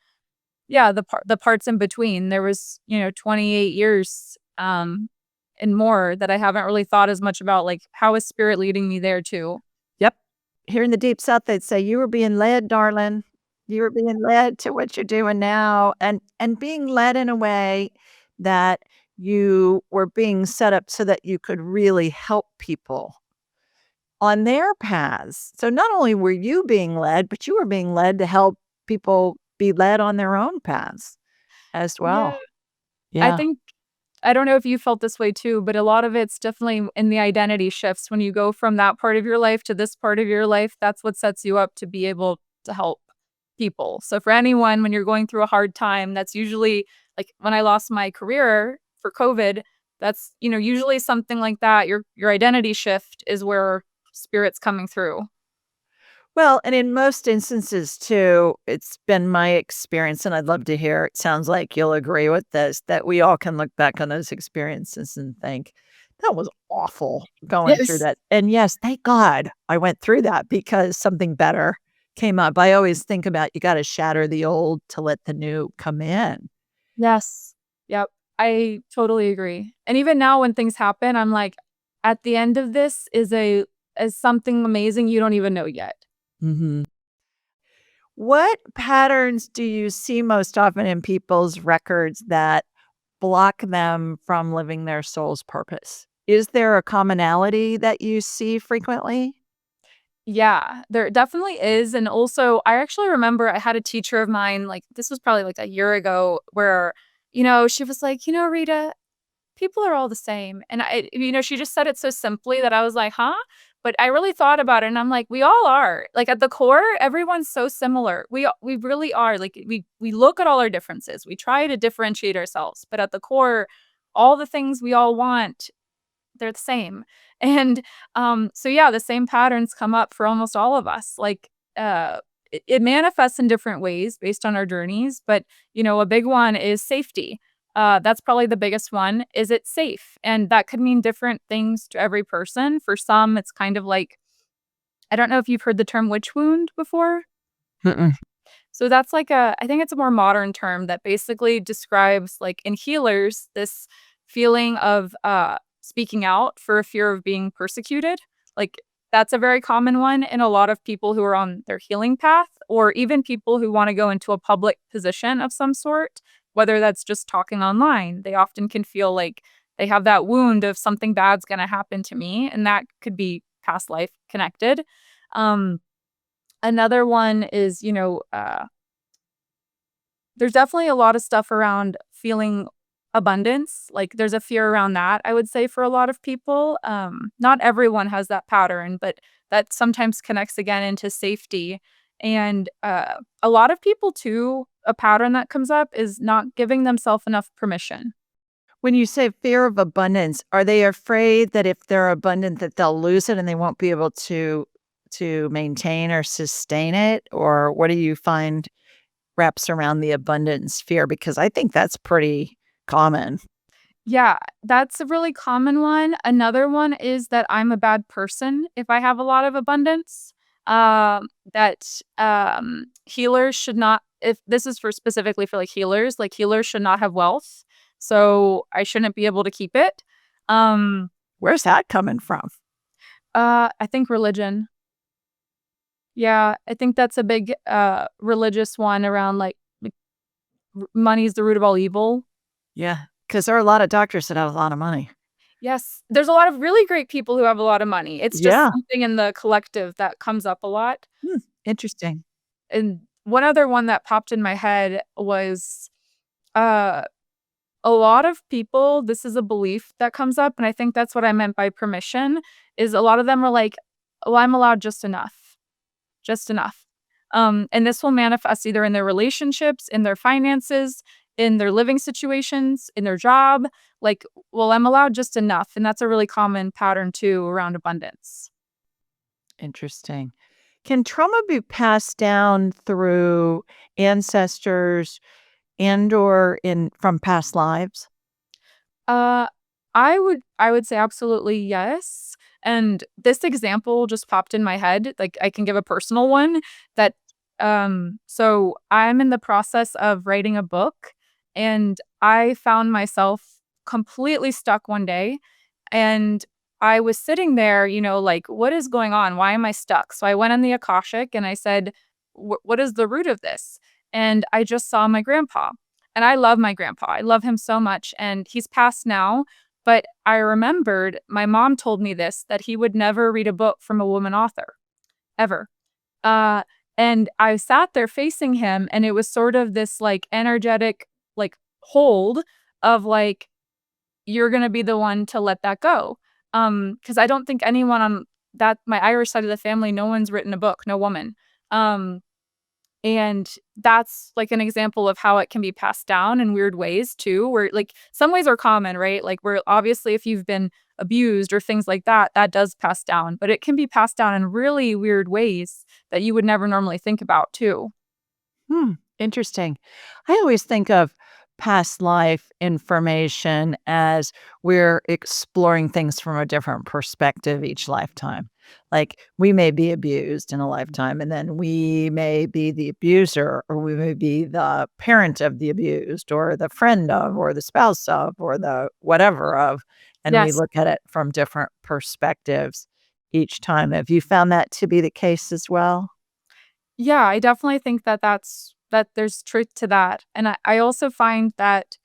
yeah, the parts in between. There was, 28 years and more that I haven't really thought as much about, like how is spirit leading me there too. Yep. Here in the deep south, they'd say, you were being led, darling. You were being led to what you're doing now. And being led in a way that you were being set up so that you could really help people on their paths. So not only were you being led, but you were being led to help people be led on their own paths as Yeah. well. I Yeah. think I don't know if you felt this way too, but a lot of it's definitely in the identity shifts when you go from that part of your life to this part of your life. That's what sets you up to be able to help people. So for anyone, when you're going through a hard time, that's usually like when I lost my career for COVID, that's, usually something like that. Your identity shift is where spirit's coming through. Well, and in most instances too, it's been my experience, and I'd love to hear, it sounds like you'll agree with this, that we all can look back on those experiences and think, that was awful going through Yes. that. And yes, thank God I went through that because something better came up. I always think about you got to shatter the old to let the new come in. Yes. Yep. I totally agree. And even now when things happen, I'm like, at the end of this is something amazing you don't even know yet. Mhm. What patterns do you see most often in people's records that block them from living their soul's purpose? Is there a commonality that you see frequently? Yeah, there definitely is. And also, I actually remember I had a teacher of mine, like, this was probably like a year ago, where, she was like, Rita, people are all the same. And she just said it so simply that I was like, huh? But I really thought about it and I'm like, we all are. Like at the core, everyone's so similar. We really are. Like we look at all our differences. We try to differentiate ourselves, but at the core, all the things we all want, they're the same. And, so yeah, the same patterns come up for almost all of us. Like, it manifests in different ways based on our journeys, but, a big one is safety. That's probably the biggest one. Is it safe? And that could mean different things to every person. For some, it's kind of like I don't know if you've heard the term witch wound before. Mm-mm. So that's like I think it's a more modern term that basically describes, like, in healers, this feeling of speaking out for a fear of being persecuted. Like, that's a very common one in a lot of people who are on their healing path, or even people who want to go into a public position of some sort, whether that's just talking online. They often can feel like they have that wound of something bad's going to happen to me, and that could be past life connected. Um, Another one is, there's definitely a lot of stuff around feeling abundance. Like, there's a fear around that, I would say, for a lot of people. Not everyone has that pattern, but that sometimes connects again into safety. And a lot of people, too, a pattern that comes up is not giving themselves enough permission. When you say fear of abundance, are they afraid that if they're abundant that they'll lose it and they won't be able to maintain or sustain it? Or what do you find wraps around the abundance fear? Because I think that's pretty common. Yeah, that's a really common one. Another one is that I'm a bad person if I have a lot of abundance. That healers should not, if this is for specifically for like healers should not have wealth. So I shouldn't be able to keep it. Um, Where's that coming from? I think religion. Yeah, I think that's a big religious one around like money's the root of all evil. Yeah, because there are a lot of doctors that have a lot of money. Yes, there's a lot of really great people who have a lot of money. It's just Yeah. something in the collective that comes up a lot. Hmm, interesting. And one other one that popped in my head was, uh, a lot of people, this is a belief that comes up, and I think that's what I meant by permission, is a lot of them are like, "Oh, I'm allowed just enough. Just enough." And this will manifest either in their relationships, in their finances, in their living situations, in their job. Like, well, I'm allowed just enough. And that's a really common pattern too around abundance. Interesting. Can trauma be passed down through ancestors and or in from past lives? Uh, I would say absolutely yes. And this example just popped in my head. Like, I can give a personal one that so I'm in the process of writing a book, and I found myself completely stuck one day, and I was sitting there, like, what is going on? Why am I stuck? So I went on the Akashic and I said, what is the root of this? And I just saw my grandpa. And I love my grandpa. I love him so much. And he's passed now. But I remembered my mom told me this, that he would never read a book from a woman author, ever. Uh, and I sat there facing him, and it was sort of this like energetic, like, hold of like, you're gonna be the one to let that go. Because I don't think anyone on that my Irish side of the family, no one's written a book, no woman. Um, and that's like an example of how it can be passed down in weird ways too, where like some ways are common, right? Like, where obviously if you've been abused or things like that, that does pass down, but it can be passed down in really weird ways that you would never normally think about too. Hmm, interesting. I always think of past life information as we're exploring things from a different perspective each lifetime. Like we may be abused in a lifetime, and then we may be the abuser, or we may be the parent of the abused, or the friend of, or the spouse of, or the whatever of. And we Yes. look at it from different perspectives each time. Have you found that to be the case as well? Yeah, I definitely think that that there's truth to that. And I also find that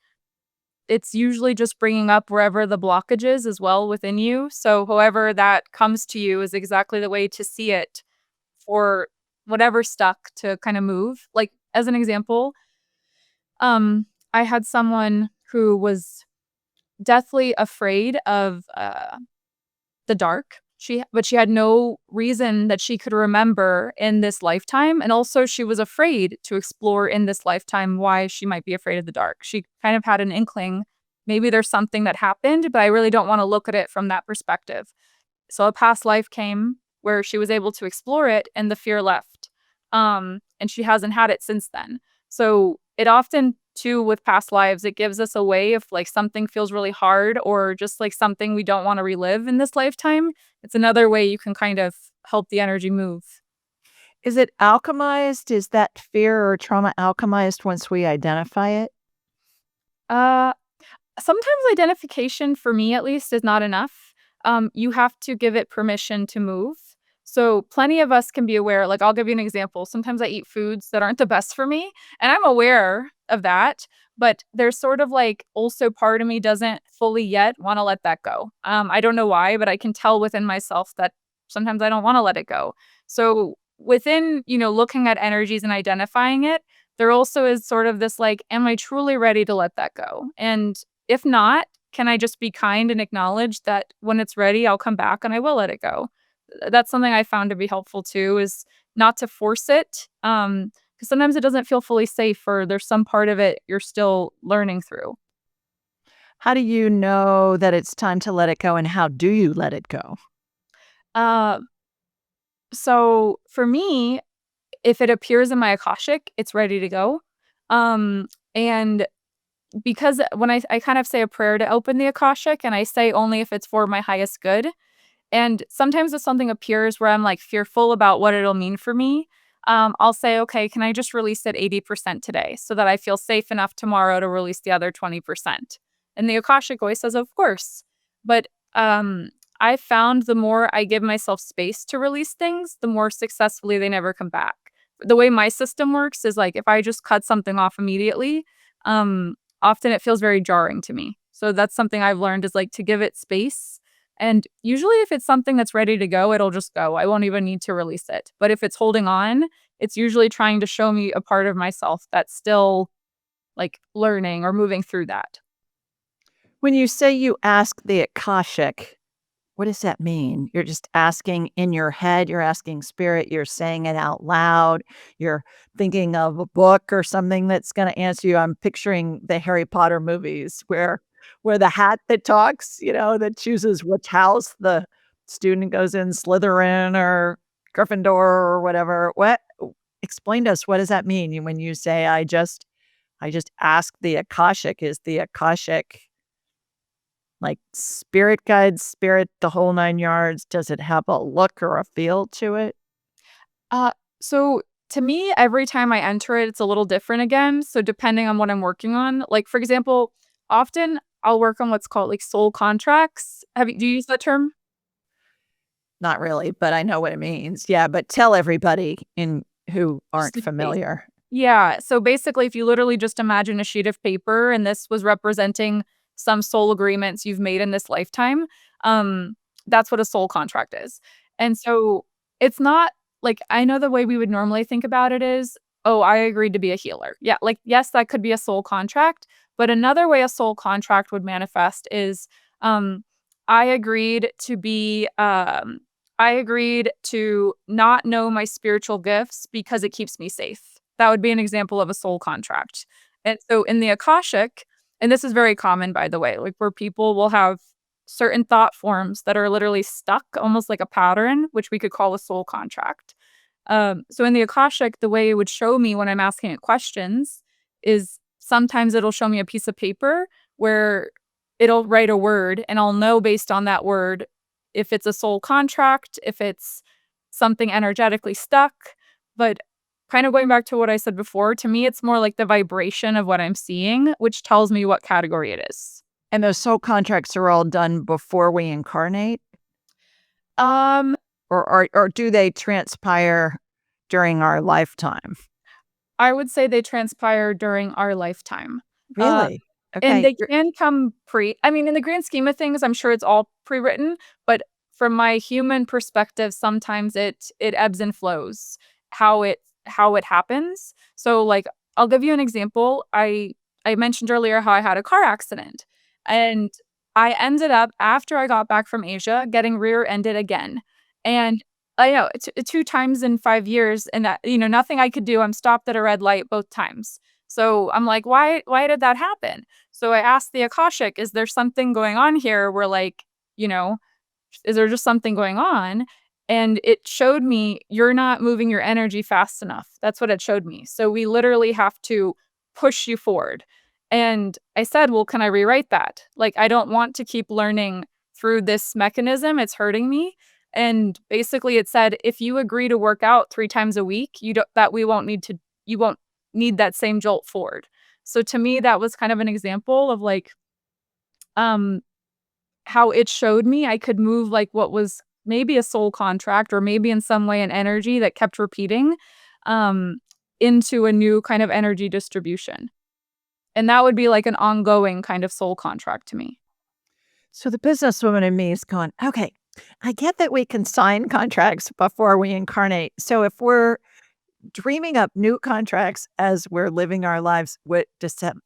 it's usually just bringing up wherever the blockage is as well within you. So however that comes to you is exactly the way to see it for whatever's stuck to kind of move. Like, as an example, I had someone who was deathly afraid of the dark. But she had no reason that she could remember in this lifetime, and also she was afraid to explore in this lifetime why she might be afraid of the dark. She kind of had an inkling, maybe there's something that happened, but I really don't wanna look at it from that perspective. So a past life came where she was able to explore it and the fear left. And she hasn't had it since then. So it often too with past lives, it gives us a way if like something feels really hard or just like something we don't want to relive in this lifetime. It's another way you can kind of help the energy move. Is it alchemized? Is that fear or trauma alchemized once we identify it? Uh Sometimes identification, for me at least, is not enough. You have to give it permission to move. So, plenty of us can be aware. Like, I'll give you an example. Sometimes I eat foods that aren't the best for me, and I'm aware of that. But there's sort of like also part of me doesn't fully yet want to let that go. I don't know why, but I can tell within myself that sometimes I don't want to let it go. So, within, looking at energies and identifying it, there also is sort of this like, am I truly ready to let that go? And if not, can I just be kind and acknowledge that when it's ready, I'll come back and I will let it go? That's something I found to be helpful too, is not to force it. Because sometimes it doesn't feel fully safe, or there's some part of it you're still learning through. How do you know that it's time to let it go, and how do you let it go? Uh, so for me, if it appears in my Akashic, it's ready to go. And because when I kind of say a prayer to open the Akashic, and I say only if it's for my highest good. And sometimes if something appears where I'm, like, fearful about what it'll mean for me, I'll say, "Okay, can I just release it 80% today so that I feel safe enough tomorrow to release the other 20%?" And the Akashic voice says, "Of course." But, I found the more I give myself space to release things, the more successfully they never come back. The way my system works is, like, if I just cut something off immediately, often it feels very jarring to me. So that's something I've learned is, like, to give it space, and usually if it's something that's ready to go, it'll just go. I won't even need to release it. But if it's holding on, it's usually trying to show me a part of myself that's still, like, learning or moving through that. When you say you ask the Akashic, what does that mean? You're just asking in your head, you're asking spirit, you're saying it out loud, you're thinking of a book or something that's gonna answer you. I'm picturing the Harry Potter movies where the hat that talks, that chooses which house the student goes in, Slytherin or Gryffindor or whatever. What explain to us, what does that mean when you say, "I just ask the Akashic"? Is the Akashic like spirit guides, spirit, the whole 9 yards? Does it have a look or a feel to it? Uh, so to me, every time I enter it, it's a little different again. So depending on what I'm working on, like for example, often I'll work on what's called like soul contracts. Do you use that term? Not really, but I know what it means. Yeah, but tell everybody in who Just aren't in case. familiar. Yeah, so basically, if you literally just imagine a sheet of paper and this was representing some soul agreements you've made in this lifetime, um, that's what a soul contract is. And so it's not like I know the way we would normally think about it is, "Oh, I agreed to be a healer." Yeah, like, yes, that could be a soul contract, but another way a soul contract would manifest is, um, I agreed to be, I agreed to not know my spiritual gifts because it keeps me safe. That would be an example of a soul contract. And so in the Akashic, and this is very common, by the way, like where people will have certain thought forms that are literally stuck, almost like a pattern, which we could call a soul contract. So in the Akashic, the way it would show me when I'm asking it questions is sometimes it'll show me a piece of paper where it'll write a word, and I'll know based on that word if it's a soul contract, if it's something energetically stuck. But kind of going back to what I said before, to me, it's more like the vibration of what I'm seeing, which tells me what category it is. And those soul contracts are all done before we incarnate, Um, or do they transpire during our lifetime? I would say they transpire during our lifetime. Uh, Really? And Okay. they can come I mean, in the grand scheme of things, I'm sure it's all pre-written, but from my human perspective, sometimes it ebbs and flows how it happens. So, like, I'll give you an example. I mentioned earlier how I had a car accident, and I ended up, after I got back from Asia, getting rear-ended again. And I know, 2 times in 5 years, and that nothing I could do. I'm stopped at a red light both times. So, I'm like, "Why did that happen?" So I asked the Akashic, "Is there something going on here where, like, you know, is there just something going on?" And it showed me, "You're not moving your energy fast enough." That's what it showed me. So we literally have to push you forward. And I said, well, can I rewrite that? Like, I don't want to keep learning through this mechanism. It's hurting me. And basically it said, if you agree to work out 3 times a week, you won't need that same jolt forward. So to me, that was kind of an example of like, um, how it showed me I could move like what was maybe a soul contract or maybe in some way an energy that kept repeating, um, into a new kind of energy distribution. And that would be like an ongoing kind of soul contract to me. So the businesswoman in me is going, okay, I get that we can sign contracts before we incarnate. So if we're dreaming up new contracts as we're living our lives, what does that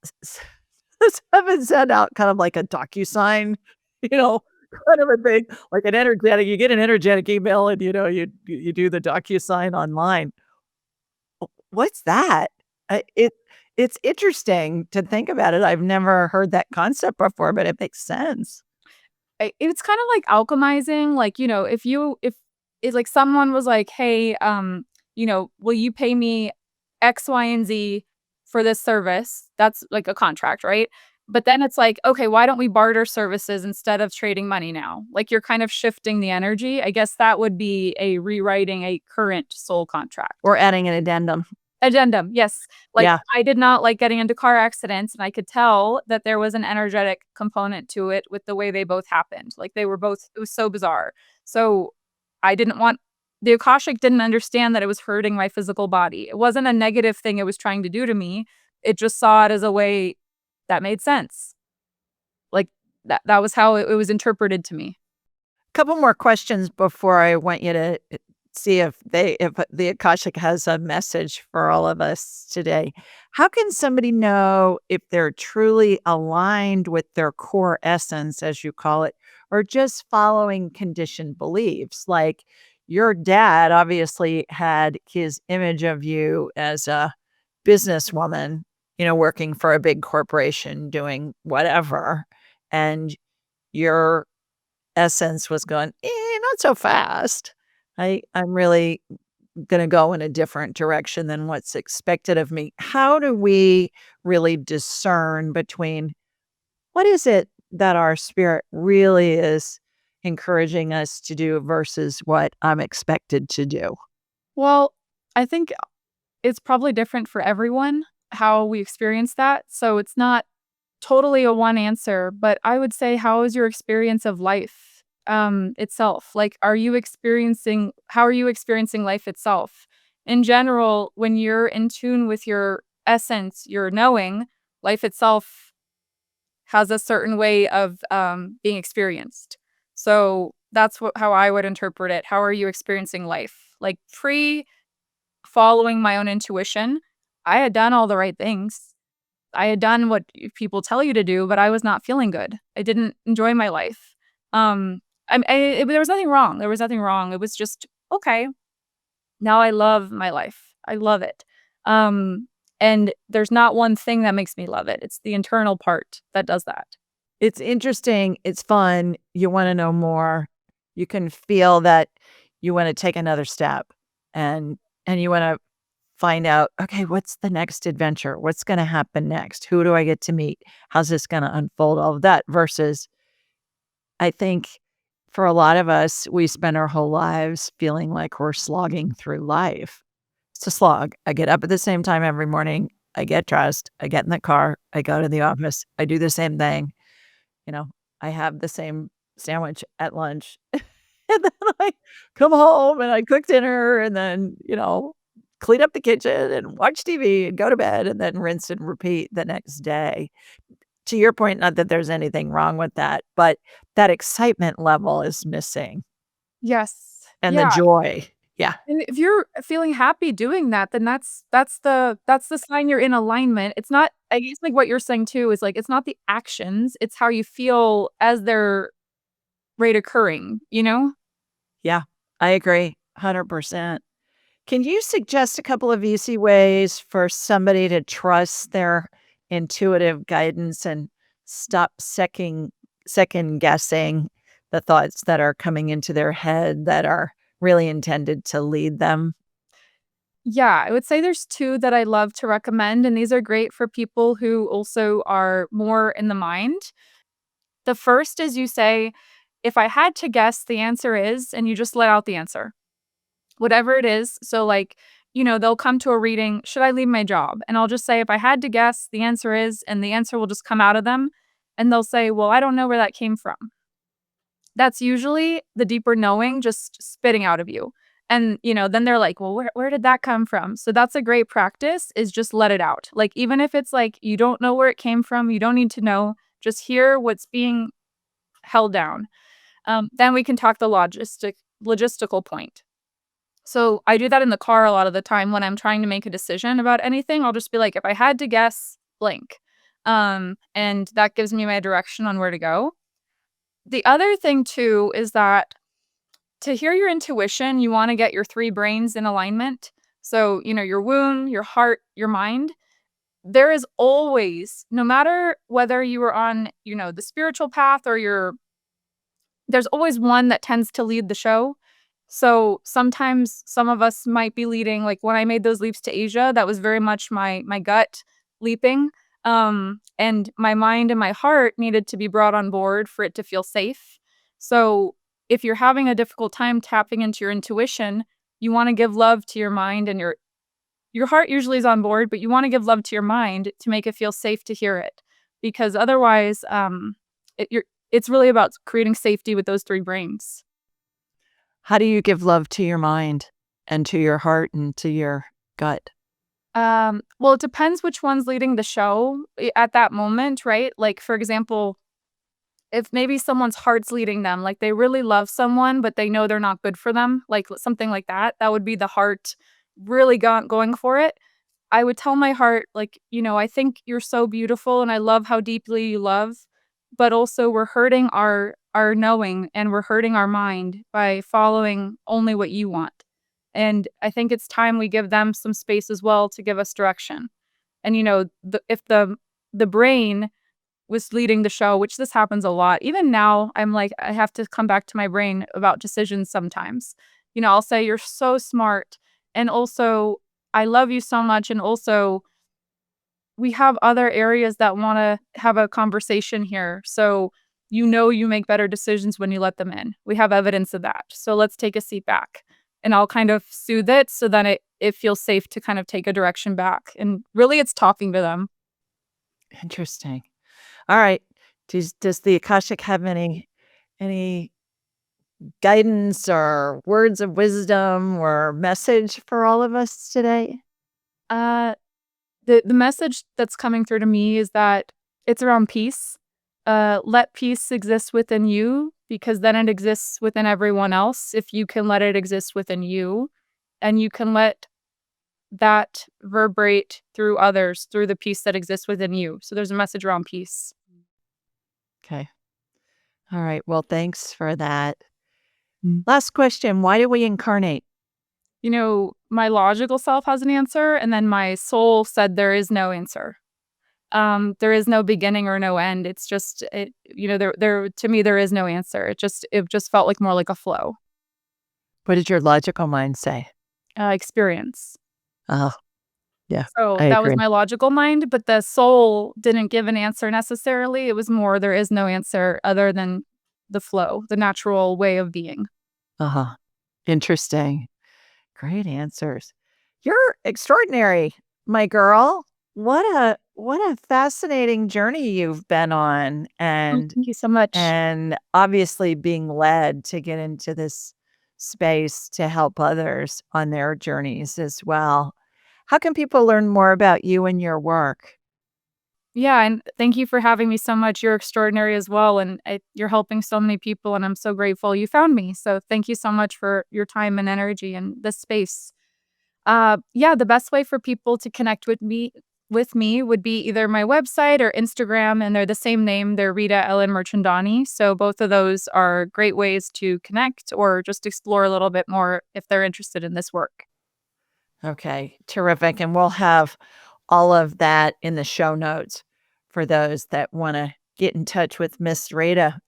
does heaven send out kind of like a DocuSign, you know, kind of a thing, like an energetic, you get an energetic email and you do the DocuSign online. What's that? It's interesting to think about it. I've never heard that concept before, but it makes sense. It's kind of like alchemizing, like, if it's like someone was like, "Hey, will you pay me X, Y, and Z for this service?" That's like a contract, right? But then it's like, "Okay, why don't we barter services instead of trading money now?" Like, you're kind of shifting the energy. I guess that would be a rewriting a current soul contract. Or adding an addendum. Addendum, yes. Like, Yeah. I did not like getting into car accidents, and I could tell that there was an energetic component to it with the way they both happened. Like, they were both it was so bizarre. So, I didn't want the Akashic didn't understand that it was hurting my physical body. It wasn't a negative thing it was trying to do to me. It just saw it as a way that made sense. Like, that was how it was interpreted to me. Couple more questions before I want you to see if the Akashic has a message for all of us today. How can somebody know if they're truly aligned with their core essence, as you call it, or just following conditioned beliefs? Like your dad obviously had his image of you as a businesswoman, working for a big corporation, doing whatever. And your essence was going, not so fast. I'm really gonna go in a different direction than what's expected of me. How do we really discern between what is it that our spirit really is encouraging us to do versus what I'm expected to do? Well, I think it's probably different for everyone how we experience that. So, it's not totally a one answer, but I would say how is your experience of life, itself? Like, how are you experiencing life itself? In general, when you're in tune with your essence, your knowing, life itself has a certain way of, being experienced. So, that's how I would interpret it. How are you experiencing life? Like, following my own intuition, I had done all the right things. I had done what people tell you to do, but I was not feeling good. I didn't enjoy my life. There was nothing wrong. There was nothing wrong. It was just, okay, now I love my life. I love it. Um, and there's not one thing that makes me love it. It's the internal part that does that. It's interesting, it's fun, you wanna know more. You can feel that you wanna take another step, and you wanna find out, "Okay, what's the next adventure? What's gonna happen next? Who do I get to meet? How's this gonna unfold?" All of that versus I think for a lot of us, we spend our whole lives feeling like we're slogging through life. It's a slog. I get up at the same time every morning, I get dressed, I get in the car, I go to the office, I do the same thing. You know, I have the same sandwich at lunch, and then I come home and I cook dinner and then, clean up the kitchen and watch TV and go to bed and then rinse and repeat the next day. To your point, not that there's anything wrong with that, but that excitement level is missing Yes. and the Yeah. joy. Yeah. And if you're feeling happy doing that, then that's the sign you're in alignment. It's not I guess, like, what you're saying too is, like, it's not the actions, it's how you feel as they're right occurring, you know? Yeah. I agree 100%. Can you suggest a couple of easy ways for somebody to trust their intuitive guidance and stop second guessing the thoughts that are coming into their head that are really intended to lead them? Yeah, I would say there's 2 that I love to recommend, and these are great for people who also are more in the mind. The first is you say, "If I had to guess, the answer is," and you just let out the answer. Whatever it is. So, like, they'll come to a reading, "Should I leave my job?" And I'll just say, "If I had to guess, the answer is," and the answer will just come out of them, and they'll say, "Well, I don't know where that came from." That's usually the deeper knowing just spitting out of you. And, then they're like, "Well, where did that come from?" So that's a great practice is just let it out. Like, even if it's like you don't know where it came from, you don't need to know, just hear what's being held down. Then we can talk the logistical point. So I do that in the car a lot of the time when I'm trying to make a decision about anything. I'll just be like, "If I had to guess, blank." And that gives me my direction on where to go. The other thing too is that to hear your intuition, you wanna get your 3 brains in alignment. So, your womb, your heart, your mind. There is always, no matter whether you are on, the spiritual path or there's always one that tends to lead the show. So, sometimes some of us might be leading like, when I made those leaps to Asia, that was very much my gut leaping, and my mind and my heart needed to be brought on board for it to feel safe. So, if you're having a difficult time tapping into your intuition, you wanna give love to your mind and your heart usually is on board, but you wanna give love to your mind to make it feel safe to hear it, because otherwise, it's really about creating safety with those 3 brains. How do you give love to your mind and to your heart and to your gut? Well, it depends which one's leading the show at that moment, right? Like, for example, if maybe someone's heart's leading them, like they really love someone, but they know they're not good for them, like something like that, that would be the heart really going for it. I would tell my heart, like, "I think you're so beautiful and I love how deeply you love, but also we're hurting our knowing and we're hurting our mind by following only what you want. And I think it's time we give them some space as well to give us direction." And, if the brain was leading the show, which this happens a lot. Even now, I'm like, I have to come back to my brain about decisions sometimes. I'll say, "You're so smart. And also, I love you so much. And also, we have other areas that want to have a conversation here. So, you make better decisions when you let them in. We have evidence of that. So, let's take a seat back." And I'll kind of soothe it so then it feels safe to kind of take a direction back. And really, it's talking to them. Interesting. All right. Does the Akashic have any guidance or words of wisdom or message for all of us today? Uh, the message that's coming through to me is that it's around peace. Let peace exist within you because then it exists within everyone else if you can let it exist within you, and you can let that reverberate through others through the peace that exists within you. So there's a message around peace. Okay. All right. Well, thanks for that. Mm. Last question. Why do we incarnate? My logical self has an answer, and then my soul said there is no answer. There is no beginning or no end. It's just there to me there is no answer. It just felt like more like a flow. What did your logical mind say? Experience. Oh, yeah, So I that was agree. my logical mind, but the soul didn't give an answer necessarily. It was more there is no answer other than the flow, the natural way of being. Uh-huh. Interesting. Great answers. You're extraordinary, my girl. What a fascinating journey you've been on and Thank you so much. and obviously being led to get into this space to help others on their journeys as well. How can people learn more about you and your work? Yeah, and thank you for having me so much. You're extraordinary as well, and you're helping so many people, and I'm so grateful you found me. So thank you so much for your time and energy and this space. Yeah, the best way for people to connect with me would be either my website or Instagram, and they're the same name. They're Rita Ellen Mirchandani. So both of those are great ways to connect or just explore a little bit more if they're interested in this work. Okay, terrific. And we'll have all of that in the show notes for those that wanna get in touch with Miss Rita.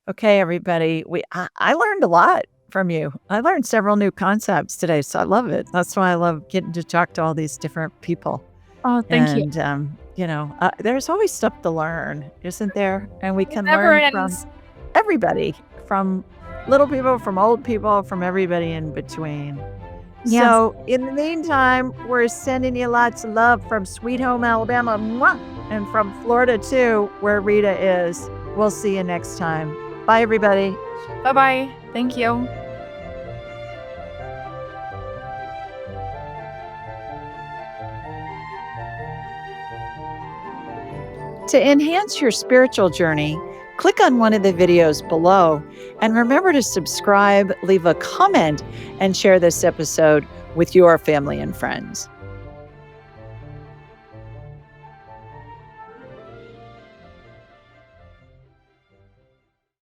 Okay, everybody, I learned a lot from you. I learned several new concepts today, so I love it. That's why I love getting to talk to all these different people. Oh, thank you. And, there's always stuff to learn, isn't there? And we It can never learn from ends. everybody, from little people, from old people, from everybody in between. Yes. So, in the meantime, we're sending you lots of love from Sweet Home, Alabama, mwah, and from Florida, too, where Rita is. We'll see you next time. Bye, everybody. Bye-bye. Thank you. To enhance your spiritual journey, click on one of the videos below and remember to subscribe, leave a comment, and share this episode with your family and friends.